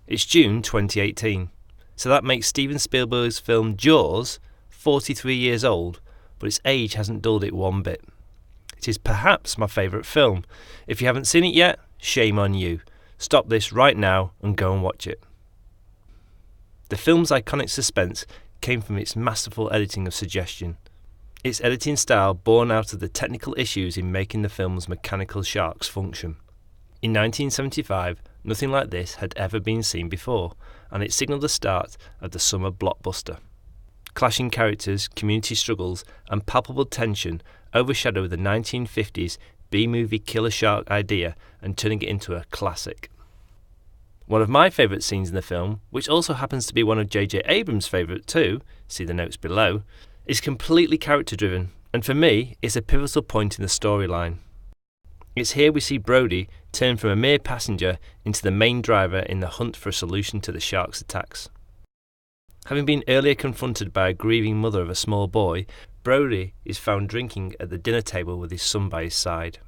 It's June 2018, so that makes Steven Spielberg's film Jaws 43 years old, but its age hasn't dulled it one bit. It is perhaps my favourite film. If you haven't seen it yet, shame on you. Stop this right now and go and watch it. The film's iconic suspense came from its masterful editing of suggestion. Its editing style born out of the technical issues in making the film's mechanical sharks function. In 1975, nothing like this had ever been seen before, and it signalled the start of the summer blockbuster. Clashing characters, community struggles, and palpable tension overshadow the 1950s B-movie killer shark idea and turning it into a classic. One of my favourite scenes in the film, which also happens to be one of JJAbrams' favourite too, see the notes below, is completely character-driven, and for me, it's a pivotal point in the storyline. It's here we see Brody turn from a mere passenger into the main driver in the hunt for a solution to the shark's attacks. Having been earlier confronted by a grieving mother of a small boy, Brody is found drinking at the dinner table with his son by his side.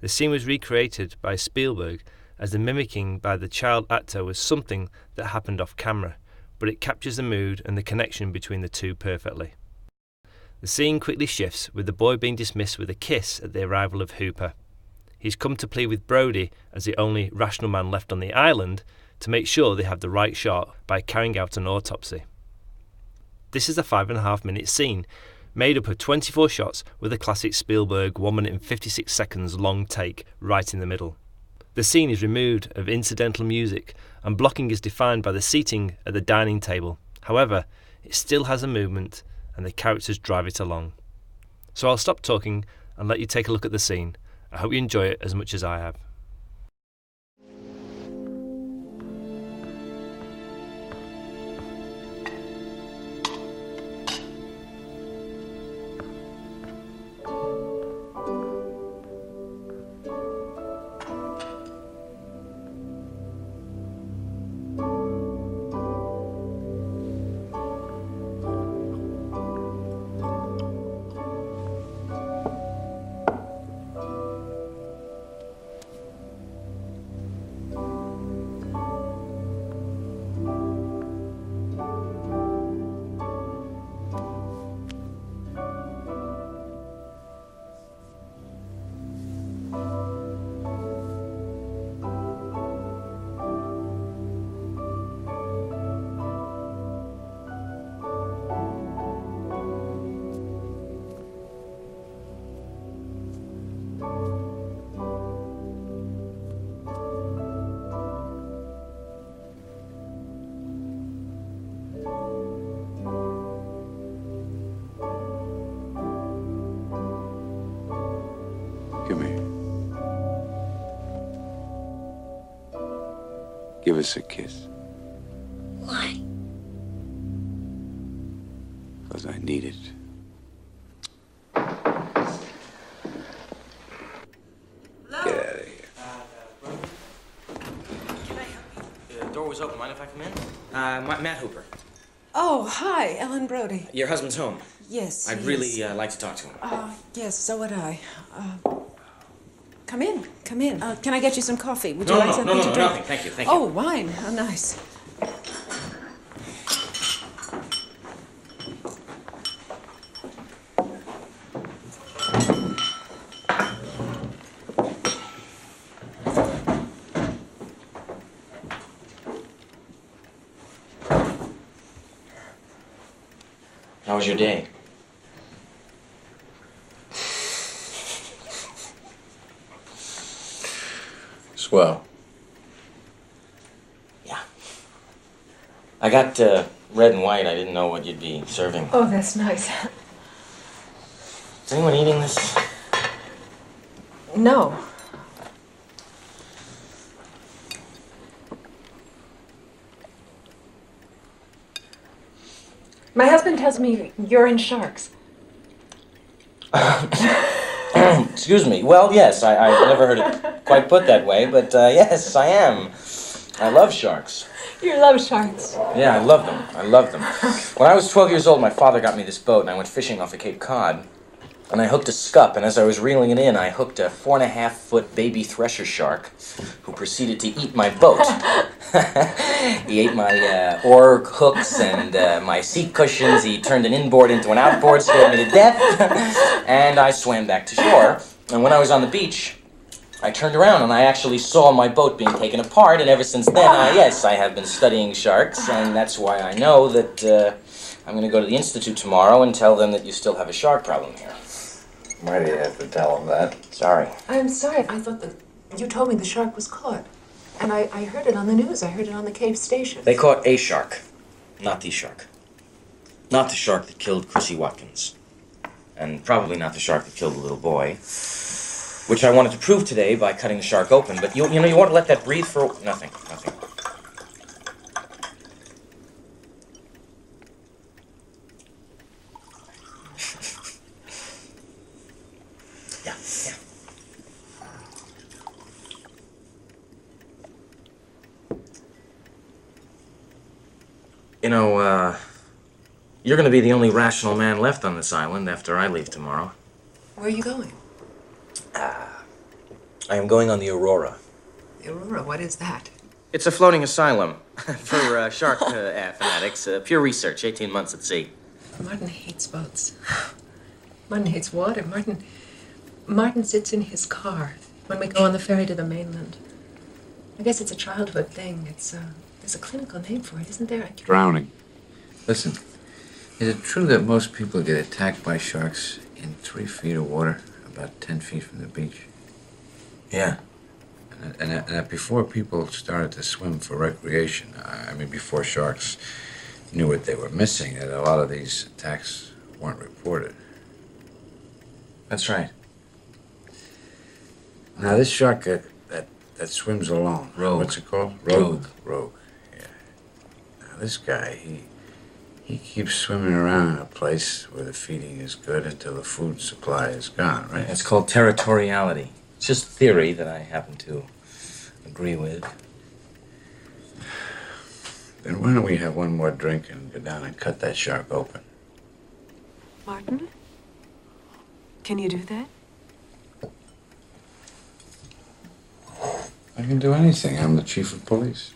The scene was recreated by Spielberg as the mimicking by the child actor was something that happened off camera, but it captures the mood and the connection between the two perfectly. The scene quickly shifts, with the boy being dismissed with a kiss at the arrival of Hooper. He's come to plead with Brody, as the only rational man left on the island, to make sure they have the right shark by carrying out an autopsy. This is a 5.5-minute scene, made up of 24 shots with a classic Spielberg 1 minute and 56 seconds long take right in the middle. The scene is removed of incidental music, and blocking is defined by the seating at the dining table. However, it still has a movement, and the characters drive it along. So I'll stop talking and let you take a look at the scene. I hope you enjoy it as much as I have. Come here. Give us a kiss. Why? Because I need it. Hello? Get out of here. Can I help you? The door was open. Mind if I come in? Matt Hooper. Oh, hi, Ellen Brody. Your husband's home. Yes, I'd he really is. like to talk to him. Yes, so would I. Come in, come in. Can I get you some coffee? Would you No, like no, something no, to no, drink? nothing. Thank you, thank Oh, you. wine. How nice. How was your day? Swell. Yeah. I got red and white. I didn't know what you'd be serving. Oh, that's nice. Is anyone eating this? No. My husband tells me you're in sharks. Excuse me. Well, yes, I've never heard it quite put that way, but yes, I am. I love sharks. You love sharks. Yeah, I love them. I love them. When I was 12 years old, my father got me this boat, and I went fishing off of Cape Cod. and I hooked a scup, and as I was reeling it in, I hooked a 4.5-foot baby thresher shark who proceeded to eat my boat. He ate my oar hooks and my seat cushions. He turned an inboard into an outboard, scared me to death, and I swam back to shore. And when I was on the beach, I turned around and I actually saw my boat being taken apart, and ever since then, yes, I have been studying sharks, and that's why I know that I'm going to go to the Institute tomorrow and tell them that you still have a shark problem here. Why do you have to tell them that? Sorry. I'm sorry. I thought that you told me the shark was caught. And I heard it on the news. I heard it on the cave station. They caught a shark, not the shark. Not the shark that killed Chrissy Watkins. And probably not the shark that killed the little boy. Which I wanted to prove today by cutting the shark open. But you know, you want to let that breathe for... Nothing. Yeah. You know, you're going to be the only rational man left on this island after I leave tomorrow. Where are you going? I am going on the Aurora. The Aurora, what is that? It's a floating asylum for shark fanatics. Pure research, 18 months at sea. Martin hates boats. Martin hates water. Martin sits in his car when we go on the ferry to the mainland. I guess it's a childhood thing. There's a clinical name for it, isn't there? Drowning. Listen, is it true that most people get attacked by sharks in 3 feet of water, about 10 feet from the beach? Yeah. And that before people started to swim for recreation, I mean before sharks knew what they were missing, that a lot of these attacks weren't reported. That's right. Now this shark that swims alone. Rogue. What's it called? Rogue. Rogue. Yeah. Now this guy, he keeps swimming around in a place where the feeding is good until the food supply is gone, right? It's called territoriality. It's just theory that I happen to agree with. Then why don't we have one more drink and go down and cut that shark open? Martin? Can you do that? I can do anything. I'm the chief of police.